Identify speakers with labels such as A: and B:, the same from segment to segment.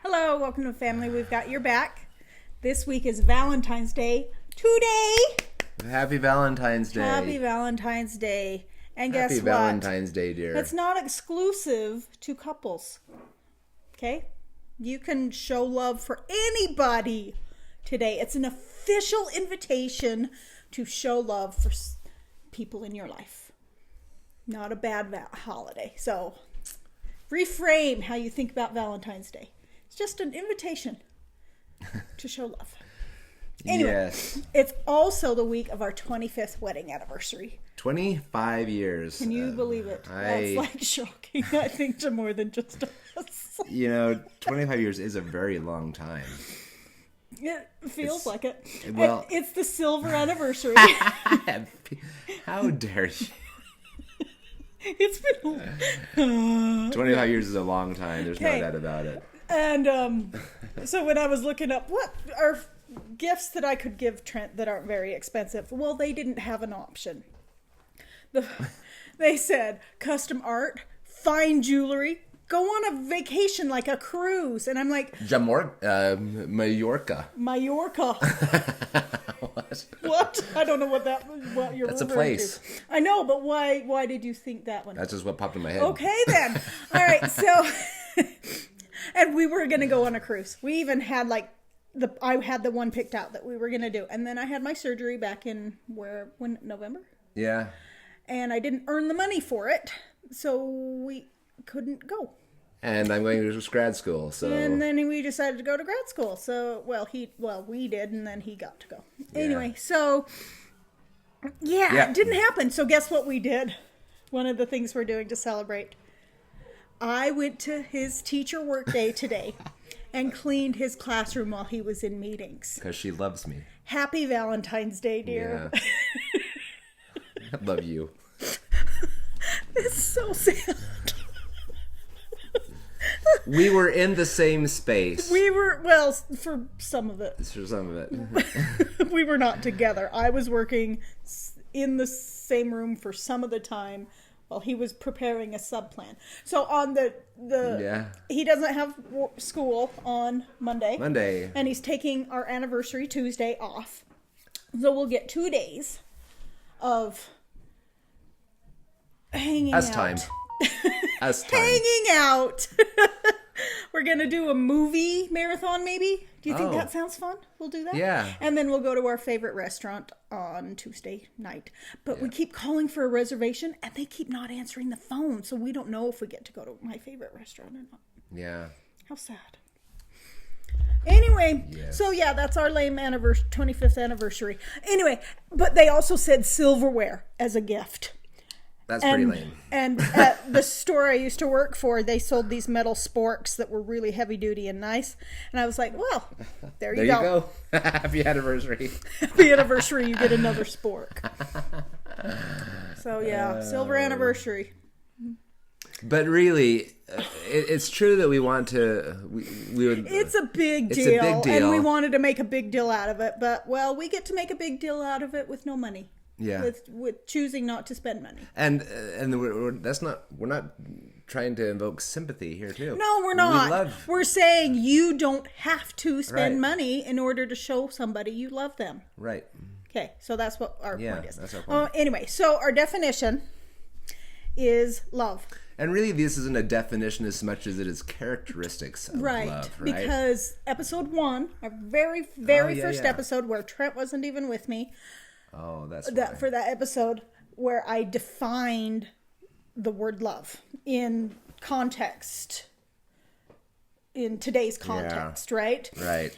A: Hello, welcome to Family. We've got your back. This week is Valentine's Day today.
B: Happy Valentine's Day.
A: Happy Valentine's Day. And guess
B: Happy
A: what?
B: Valentine's Day, dear.
A: That's not exclusive to couples. Okay? You can show love for anybody today. It's an official invitation to show love for people in your life. Not a bad holiday. So, reframe how you think about Valentine's Day. It's just an invitation to show love. Anyway,
B: yes.
A: It's also the week of our 25th wedding anniversary.
B: 25 years.
A: Can you believe it? That's like shocking, I think, to more than just us.
B: 25 years is a very long time.
A: It feels like it.
B: Well,
A: it's the silver anniversary.
B: How dare you?
A: It's been
B: 25 years is a long time. There's no doubt about it.
A: And so when I was looking up what are gifts that I could give Trent that aren't very expensive, well, they didn't have an option. They said custom art, fine jewelry, go on a vacation like a cruise. And I'm like...
B: Mallorca.
A: What? I don't know what you're
B: That's a
A: referring
B: place.
A: to. I know, but why did you think that one?
B: That's just what popped in my head.
A: Okay, then. All right, so... And we were going to go on a cruise. We even had I had the one picked out that we were going to do. And then I had my surgery back in November?
B: Yeah.
A: And I didn't earn the money for it. So we couldn't go.
B: And I'm going to grad school, so...
A: And then we decided to go to grad school. So, we did, and then he got to go. Yeah. Anyway, so, it didn't happen. So guess what we did? One of the things we're doing to celebrate. I went to his teacher work day today and cleaned his classroom while he was in meetings.
B: Because she loves me.
A: Happy Valentine's Day, dear.
B: Yeah. I love you.
A: It's so sad.
B: We were in the same space.
A: We were, for some of it.
B: For some of it.
A: We were not together. I was working in the same room for some of the time while he was preparing a sub-plan. So on he doesn't have school on Monday. And he's taking our anniversary Tuesday off. So we'll get 2 days of hanging out.
B: Time.
A: Hanging out. We're going to do a movie marathon, maybe? Do you think that sounds fun? We'll do that?
B: Yeah.
A: And then we'll go to our favorite restaurant on Tuesday night. But we keep calling for a reservation, and they keep not answering the phone, so we don't know if we get to go to my favorite restaurant or not.
B: Yeah.
A: How sad. Anyway, so that's our lame 25th anniversary. Anyway, but they also said silverware as a gift.
B: That's pretty lame.
A: And at the store I used to work for, they sold these metal sporks that were really heavy duty and nice. And I was like, well, there you go.
B: Happy anniversary.
A: Happy anniversary, you get another spork. So silver anniversary.
B: But really, it's true that we want to... We would.
A: It's a big deal.
B: It's a big deal.
A: And we wanted to make a big deal out of it. But, we get to make a big deal out of it with no money.
B: Yeah,
A: with choosing not to spend money,
B: and we're not trying to invoke sympathy here too.
A: No, we're not. We're saying you don't have to spend money in order to show somebody you love them.
B: Right.
A: Okay, so that's what our point is.
B: That's our point.
A: Anyway, so our definition is love.
B: And really, this isn't a definition as much as it is characteristics of love, right?
A: Because episode 1, our very first episode, where Trent wasn't even with me.
B: Oh, that's
A: for that episode where I defined the word love in context, in today's context, right?
B: Right.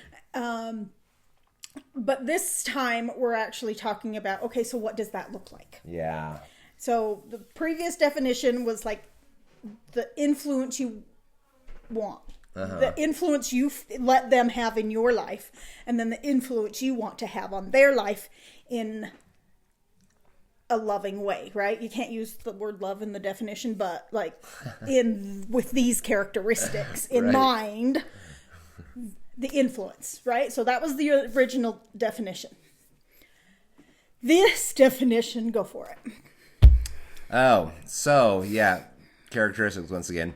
A: But this time we're actually talking about, okay, so what does that look like?
B: Yeah.
A: So the previous definition was like the influence you want. The influence you let them have in your life, and then the influence you want to have on their life in a loving way, right? You can't use the word love in the definition, but like with these characteristics in mind, the influence, right? So that was the original definition. This definition, go for it.
B: Oh, so yeah, characteristics once again.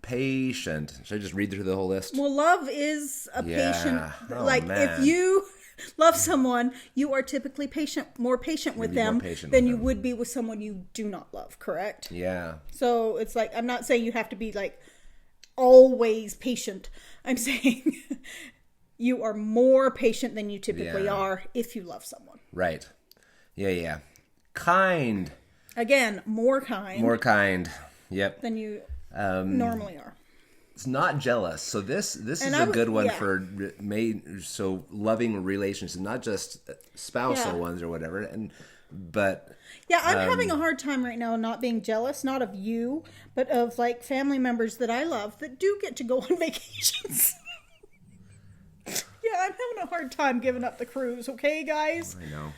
B: Patient. Should I just read through the whole list?
A: Well, love is a patient.
B: Oh,
A: like
B: man.
A: if you love someone, you are typically more patient with them than you would be with someone you do not love, correct?
B: Yeah.
A: So it's like, I'm not saying you have to be like always patient. I'm saying you are more patient than you typically are if you love someone.
B: Right. Yeah. Kind.
A: Again, more kind.
B: More kind. Yep.
A: Than you normally are.
B: It's not jealous. So this is a good one for loving relationships, not just spousal ones or whatever. But
A: I'm having a hard time right now not being jealous, not of you, but of like family members that I love that do get to go on vacations. I'm having a hard time giving up the cruise. Okay, guys.
B: I know.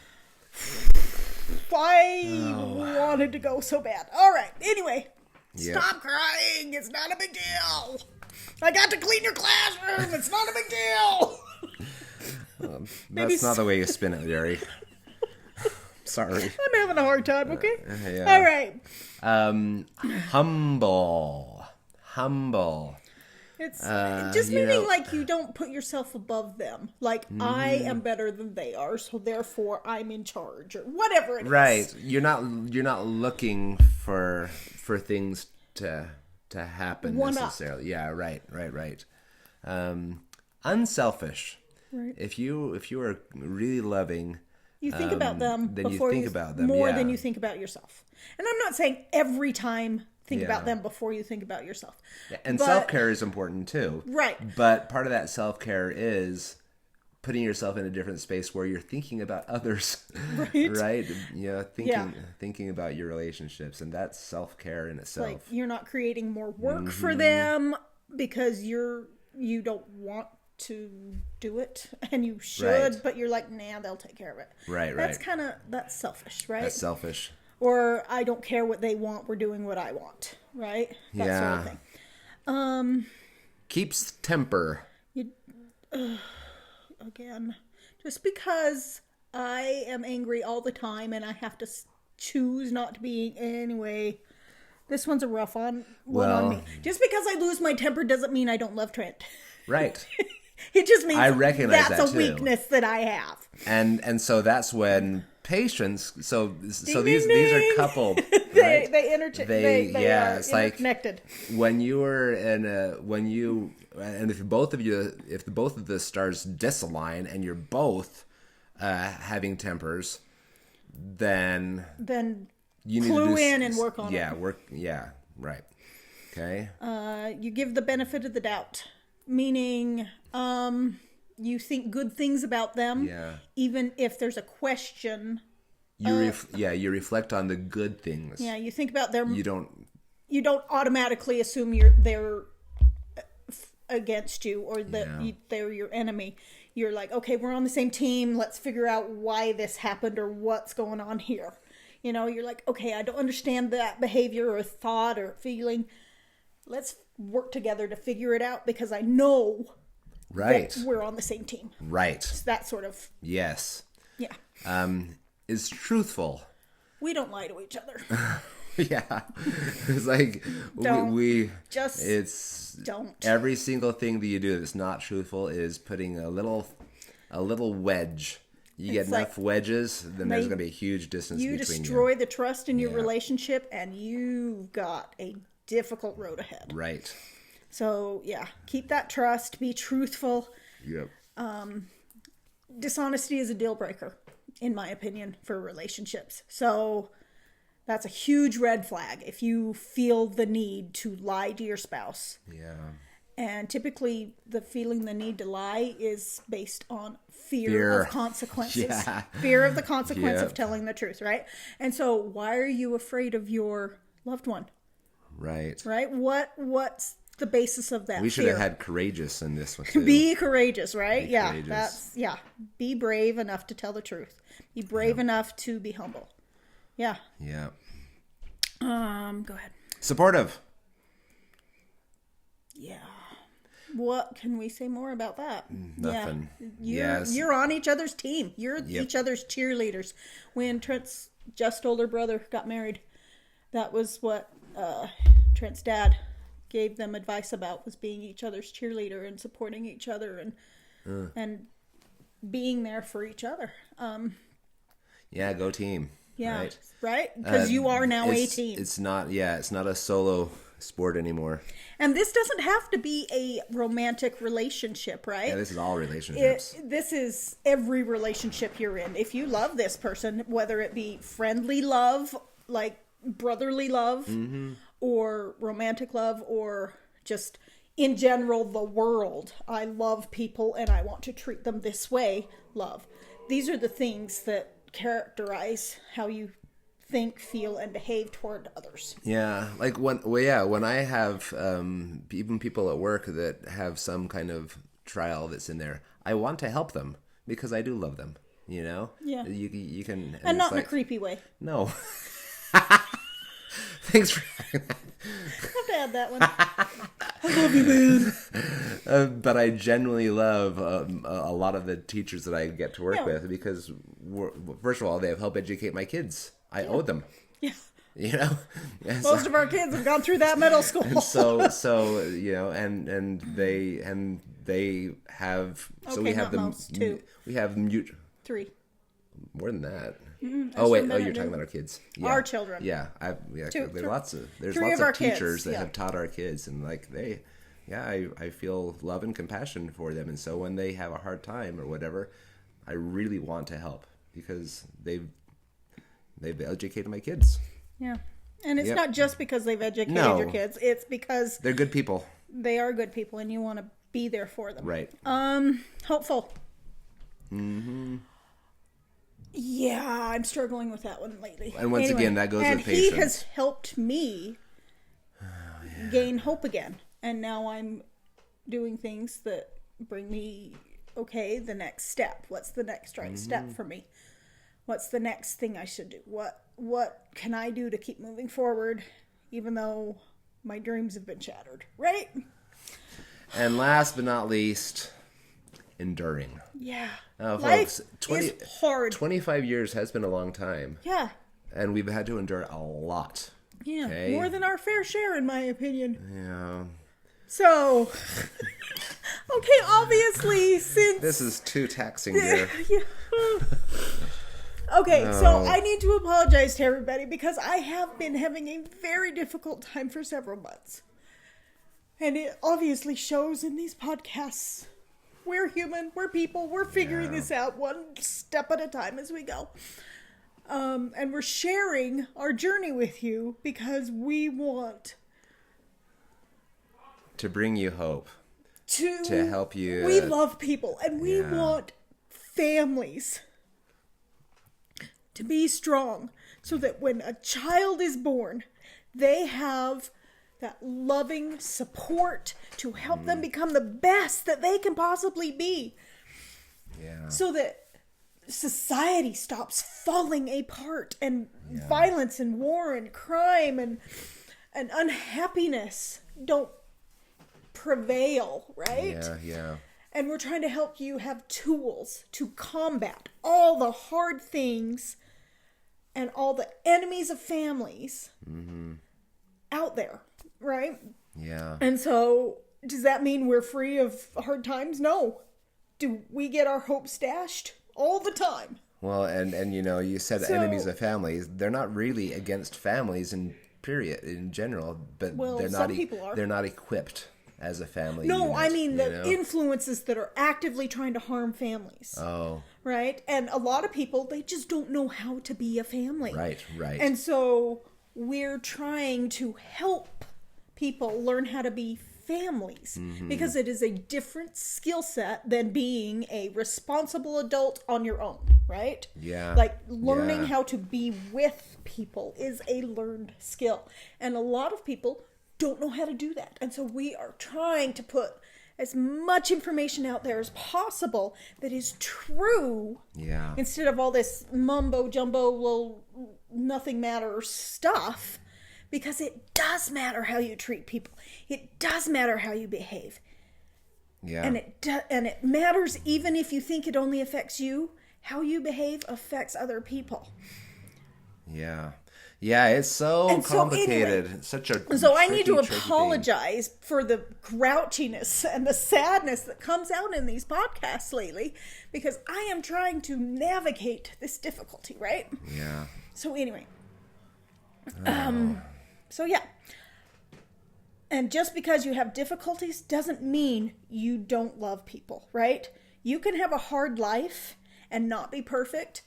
A: I wanted to go so bad. All right. Anyway. Stop crying. It's not a big deal. I got to clean your classroom. It's not a big deal.
B: That's not the way you spin it, Jerry. Sorry.
A: I'm having a hard time, okay? All right.
B: Humble.
A: It's just meaning like you don't put yourself above them. Like, I am better than they are, so therefore I'm in charge, or whatever it is.
B: Right. You're not looking for things to happen necessarily. Yeah, right. Unselfish.
A: Right.
B: If you are really loving,
A: you think about them
B: then
A: before
B: you think about them
A: more than you think about yourself. And I'm not saying every time think about them before you think about yourself.
B: And self-care is important too.
A: Right.
B: But part of that self-care is putting yourself in a different space where you're thinking about others.
A: Right.
B: Right? Thinking about your relationships, and that's self-care in itself.
A: Like, you're not creating more work for them because you don't want to do it, and you should, but you're like, nah, they'll take care of it.
B: Right.
A: That's selfish, right?
B: That's selfish.
A: Or I don't care what they want, we're doing what I want, right? That sort of thing.
B: Keeps temper.
A: Again, just because I am angry all the time and I have to choose not to be anyway. This one's a rough one on me. Just because I lose my temper doesn't mean I don't love Trent.
B: Right.
A: It just means
B: I recognize
A: that's
B: that
A: a weakness that I have.
B: And so that's when patience. So
A: Ding,
B: these are coupled. Right?
A: They are interconnected.
B: When you were if both of the stars disalign and you're both having tempers, then you need
A: clue
B: to
A: in and work on it.
B: Yeah, right. Okay.
A: You give the benefit of the doubt, meaning you think good things about them, even if there's a question.
B: You reflect on the good things.
A: Yeah, you think about them.
B: You don't
A: automatically assume they're against you or that they're your enemy. You're like, okay, we're on the same team. Let's figure out why this happened or what's going on here. You know, you're like, okay, I don't understand that behavior or thought or feeling. Let's work together to figure it out because I know that we're on the same team. Right. It's that sort of.
B: Yes.
A: Yeah.
B: Is truthful.
A: We don't lie to each other.
B: Yeah. It's like we
A: just don't.
B: Every single thing that you do that's not truthful is putting a little wedge. You get enough wedges, then there's going to be a huge distance between you. You
A: destroy the trust in your relationship, and you've got a difficult road ahead.
B: Right.
A: So, keep that trust. Be truthful.
B: Yep.
A: Dishonesty is a deal breaker, in my opinion, for relationships. So, that's a huge red flag if you feel the need to lie to your spouse.
B: Yeah.
A: And typically, the need to lie is based on fear of consequences.
B: Yeah.
A: Fear of the consequence of telling the truth, right? And so, why are you afraid of your loved one?
B: Right.
A: Right? What's the basis of that?
B: We should have had courageous in this one too.
A: Be courageous, right?
B: Be courageous.
A: Be brave enough to tell the truth. Be brave enough to be humble. Yeah.
B: Yeah.
A: Go ahead.
B: Supportive.
A: Yeah. What can we say more about that?
B: Nothing.
A: Yeah. You're on each other's team. You're each other's cheerleaders. When Trent's just older brother got married, that was what Trent's dad gave them advice about was being each other's cheerleader and supporting each other and being there for each other.
B: Yeah, go team.
A: Yeah, right? Because you are now a team.
B: It's not a solo sport anymore.
A: And this doesn't have to be a romantic relationship, right?
B: Yeah, this is all relationships.
A: This is every relationship you're in. If you love this person, whether it be friendly love, like brotherly love, or romantic love, or just in general, the world. I love people and I want to treat them this way, love. These are the things that characterize how you think, feel, and behave toward others.
B: Yeah, like when I have even people at work that have some kind of trial that's in there, I want to help them because I do love them. You know,
A: yeah,
B: you can,
A: and not in a creepy way.
B: No. Thanks for having that.
A: I have to add that one. I love you,
B: man. But I genuinely love a lot of the teachers that I get to work with because, first of all, they have helped educate my kids. I owe them. Yeah. You know?
A: Most of our kids have gone through that middle school.
B: And so you know, and they have...
A: Okay,
B: so we have them...
A: Two.
B: We have...
A: Three.
B: More than that.
A: Mm-hmm.
B: You're talking about our kids. Yeah.
A: Our children.
B: Yeah. There's lots of teachers that have taught our kids, and like I feel love and compassion for them, and so when they have a hard time or whatever, I really want to help because they've educated my kids.
A: Yeah. And it's not just because they've educated your kids, it's because
B: they're good people.
A: They are good people and you want to be there for them.
B: Right.
A: Hopeful.
B: Mm-hmm.
A: Yeah, I'm struggling with that one lately.
B: And once again, that goes with patience.
A: And he has helped me gain hope again. And now I'm doing things that bring me, the next step. What's the next right step for me? What's the next thing I should do? What can I do to keep moving forward, even though my dreams have been shattered, right?
B: And last but not least, enduring.
A: Yeah.
B: Folks,
A: is hard.
B: 25 years has been a long time.
A: Yeah.
B: And we've had to endure a lot.
A: Yeah. Okay? More than our fair share, in my opinion.
B: Yeah.
A: So, obviously, since...
B: This is too taxing here.
A: So I need to apologize to everybody because I have been having a very difficult time for several months. And it obviously shows in these podcasts. We're human, we're people, we're figuring this out one step at a time as we go. And we're sharing our journey with you because we want
B: to bring you hope. To help you.
A: We love people and we want families to be strong so that when a child is born, they have that loving support to help them become the best that they can possibly be. Yeah. So that society stops falling apart and violence and war and crime and unhappiness don't prevail, right?
B: Yeah.
A: And we're trying to help you have tools to combat all the hard things and all the enemies of families out there, right?
B: Yeah.
A: And so, does that mean we're free of hard times? No. Do we get our hopes dashed? All the time.
B: Well, and you said enemies of families. They're not really against families in general, but
A: some people are.
B: They're not equipped as a family.
A: No,
B: unit,
A: I mean the influences that are actively trying to harm families.
B: Oh.
A: Right? And a lot of people, they just don't know how to be a family.
B: Right.
A: And so we're trying to help people learn how to be families because it is a different skill set than being a responsible adult on your own, right?
B: Yeah.
A: Like learning how to be with people is a learned skill. And a lot of people don't know how to do that. And so we are trying to put as much information out there as possible that is true.
B: Yeah.
A: Instead of all this mumbo jumbo, nothing matters stuff. Because it does matter how you treat people. It does matter how you behave.
B: Yeah.
A: And it matters even if you think it only affects you. How you behave affects other people.
B: Yeah. Yeah, it's so complicated.
A: Anyway,
B: such a
A: so I need to apologize for the grouchiness and the sadness that comes out in these podcasts lately, because I am trying to navigate this difficulty, right?
B: Yeah.
A: So anyway, so yeah. And just because you have difficulties doesn't mean you don't love people, right? You can have a hard life and not be perfect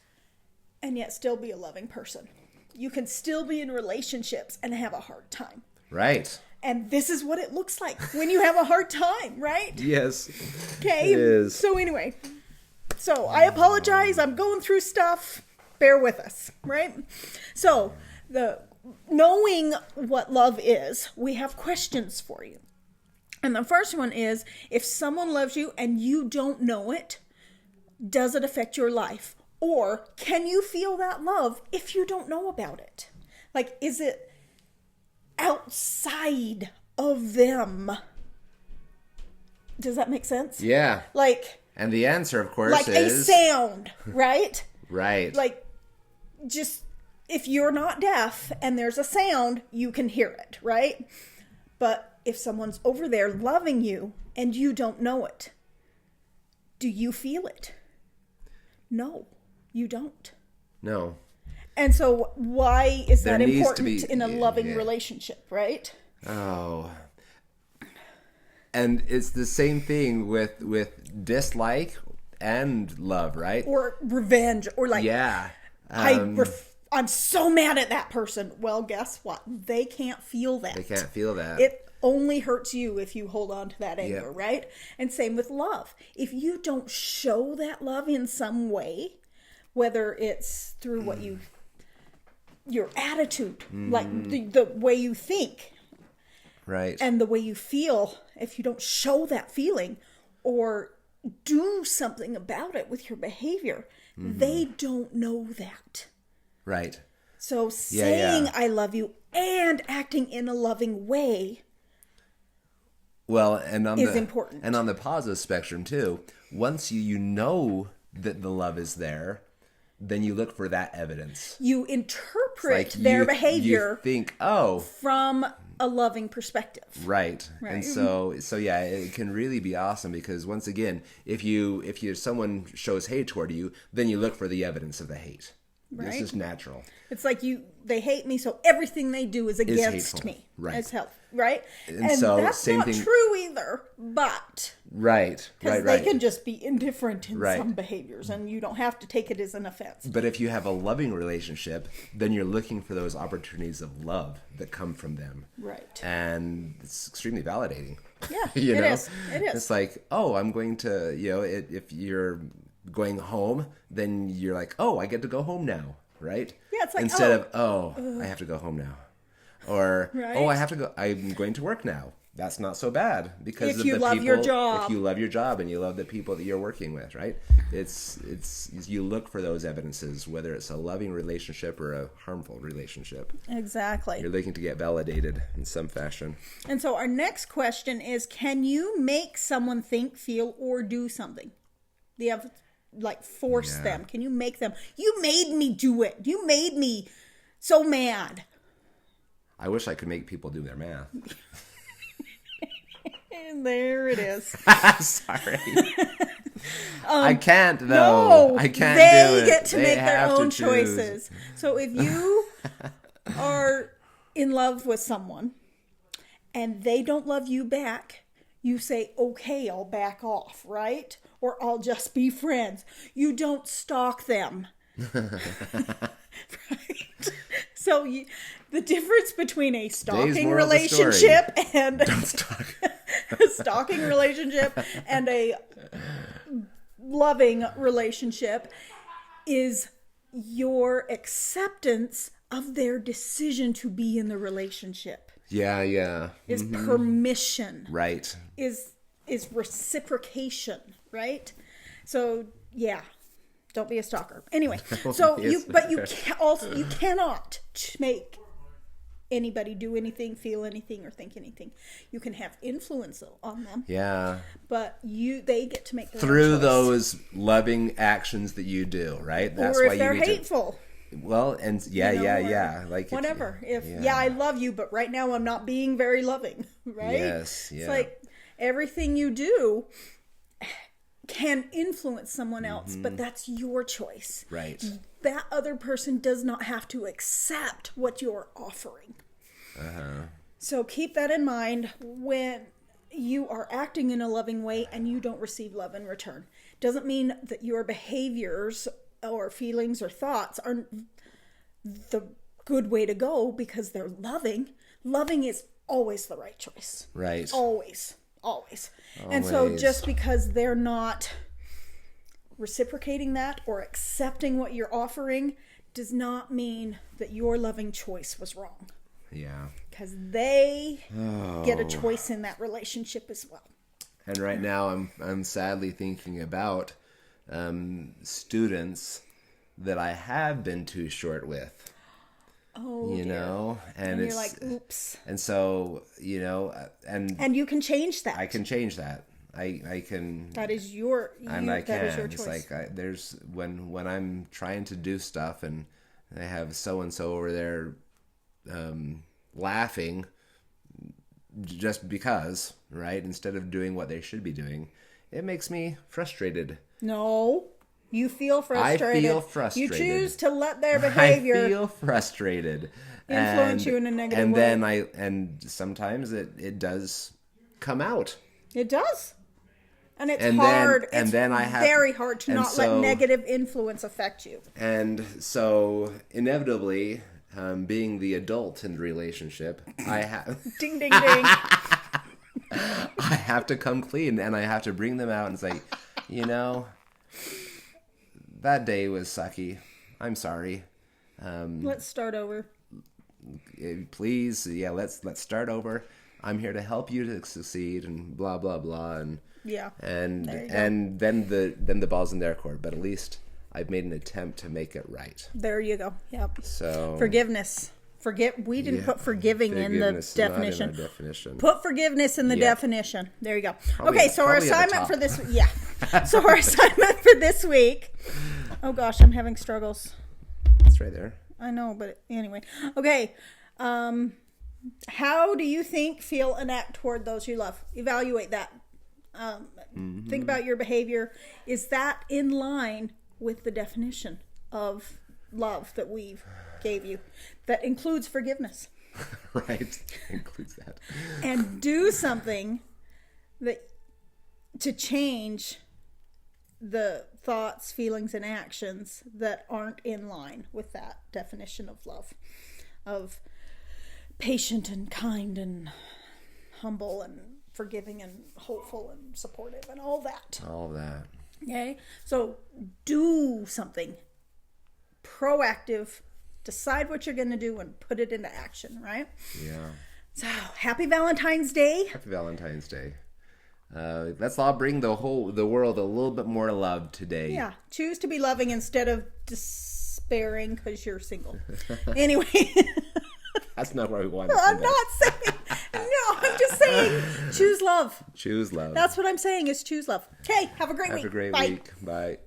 A: and yet still be a loving person. You can still be in relationships and have a hard time.
B: Right.
A: And this is what it looks like when you have a hard time, right?
B: Yes.
A: Okay.
B: It is.
A: So anyway, so I apologize. I'm going through stuff. Bear with us, right? So knowing what love is, we have questions for you. And the first one is, if someone loves you and you don't know it, does it affect your life? Or can you feel that love if you don't know about it? Like, is it outside of them? Does that make sense?
B: Yeah.
A: Like,
B: and the answer, of course,
A: like
B: is...
A: a sound, right?
B: Right.
A: Like, just, if you're not deaf and there's a sound, you can hear it, right? But if someone's over there loving you and you don't know it, do you feel it? No. You don't.
B: No.
A: And so why is that important in a loving relationship, right?
B: Oh. And it's the same thing with dislike and love, right?
A: Or revenge, or like,
B: yeah.
A: I'm so mad at that person. Well, guess what? They can't feel that.
B: They can't feel that.
A: It only hurts you if you hold on to that anger, right? And same with love. If you don't show that love in some way, whether it's through what your attitude, like the way you think,
B: right,
A: and the way you feel, if you don't show that feeling or do something about it with your behavior, they don't know that.
B: Right.
A: So saying I love you and acting in a loving way, is important.
B: And on the positive spectrum too, once you know that the love is there, then you look for that evidence.
A: You interpret their behavior.
B: You think,
A: from a loving perspective.
B: Right. And so yeah, it can really be awesome, because once again, if someone shows hate toward you, then you look for the evidence of the hate. Right. This is natural. It's like
A: they hate me, so everything they do is against me.
B: Right.
A: As hell. Right? And
B: so
A: that's not true either, but...
B: Right.
A: Because they can just be indifferent in some behaviors, and you don't have to take it as an offense.
B: But if you have a loving relationship, then you're looking for those opportunities of love that come from them.
A: Right.
B: And it's extremely validating.
A: Yeah, it is.
B: It's like, I'm going to, if you're going home, then you're like, I get to go home now, right?
A: Yeah, it's like,
B: instead of, I have to go home now. Or, I'm going to work now. That's not so bad, because
A: if you love your job.
B: If you love your job and you love the people that you're working with, right? It's you look for those evidences, whether it's a loving relationship or a harmful relationship.
A: Exactly.
B: You're looking to get validated in some fashion.
A: And so our next question is, can you make someone think, feel, or do something? Do you have, force them? Can you make them? You made me do it. You made me so mad.
B: I wish I could make people do their math.
A: And there it is.
B: Sorry. I can't, though. No, I can't do it.
A: They get to make their own choices. So if you are in love with someone and they don't love you back, you say, okay, I'll back off, right? Or I'll just be friends. You don't stalk them. Right? So the difference between a stalking relationship and
B: don't stalk.
A: A stalking relationship and a loving relationship is your acceptance of their decision to be in the relationship.
B: Yeah.
A: Is permission.
B: Right.
A: Is reciprocation, right? So, yeah. Don't be a stalker. Anyway, so you cannot make anybody do anything, feel anything, or think anything. You can have influence on them.
B: Yeah.
A: But they get to make their
B: through
A: own choice.
B: Those loving actions that you do, right?
A: That's or if they're hateful.
B: Well, and yeah. Like
A: whatever. I love you, but right now I'm not being very loving, right?
B: Yes, yeah.
A: It's like everything you do can influence someone else, but that's your choice.
B: Right.
A: That other person does not have to accept what you're offering. So keep that in mind when you are acting in a loving way and you don't receive love in return. Doesn't mean that your behaviors or feelings or thoughts are the good way to go because they're loving. Loving is always the right choice.
B: Right.
A: Always. And so just because they're not reciprocating that or accepting what you're offering does not mean that your loving choice was wrong.
B: Yeah.
A: Because they get a choice in that relationship as well.
B: And right now I'm sadly thinking about students that I have been too short with.
A: Oh,
B: you know, and
A: you're like, oops.
B: And so, you know,
A: and you can change that.
B: I can change that. I can.
A: That is your.
B: That is your choice. It's like there's when I'm trying to do stuff and I have so and so over there, laughing, just because, right? Instead of doing what they should be doing, it makes me frustrated.
A: No. You feel frustrated.
B: I feel frustrated.
A: You choose to let their behavior.
B: I feel frustrated.
A: Influence you in a negative way.
B: And then it does come out.
A: It does. And it's hard. It's very hard to not let negative influence affect you.
B: And so inevitably, being the adult in the relationship, I have
A: ding ding ding.
B: I have to come clean and I have to bring them out and say, you know, that day was sucky. I'm sorry.
A: Let's start over.
B: Please, let's start over. I'm here to help you to succeed, and blah blah blah, and and then the ball's in their court. But at least I've made an attempt to make it right.
A: There you go. Yep.
B: So
A: forgiveness. We didn't put forgiving in the definition.
B: Not in our definition.
A: Put forgiveness in the definition. There you go. Okay, so our assignment for this So our assignment for this week. Oh gosh, I'm having struggles.
B: It's right there.
A: I know, but anyway. Okay. How do you think, feel, and act toward those you love? Evaluate that. Think about your behavior. Is that in line with the definition of love that we gave you? That includes forgiveness.
B: Right. Includes that.
A: And do something to change the thoughts, feelings, and actions that aren't in line with that definition of love. Of patient and kind and humble and forgiving and hopeful and supportive and all that.
B: All that.
A: Okay? So do something proactive. Decide what you're going to do and put it into action, right?
B: Yeah.
A: So, happy Valentine's Day.
B: Happy Valentine's Day. Let's all bring the world a little bit more love today.
A: Yeah. Choose to be loving instead of despairing because you're single. Anyway.
B: That's not what we want.
A: I'm not saying. No, I'm just saying choose love.
B: Choose love.
A: That's what I'm saying is choose love. Okay. Have a great week.
B: Have a great week. Bye.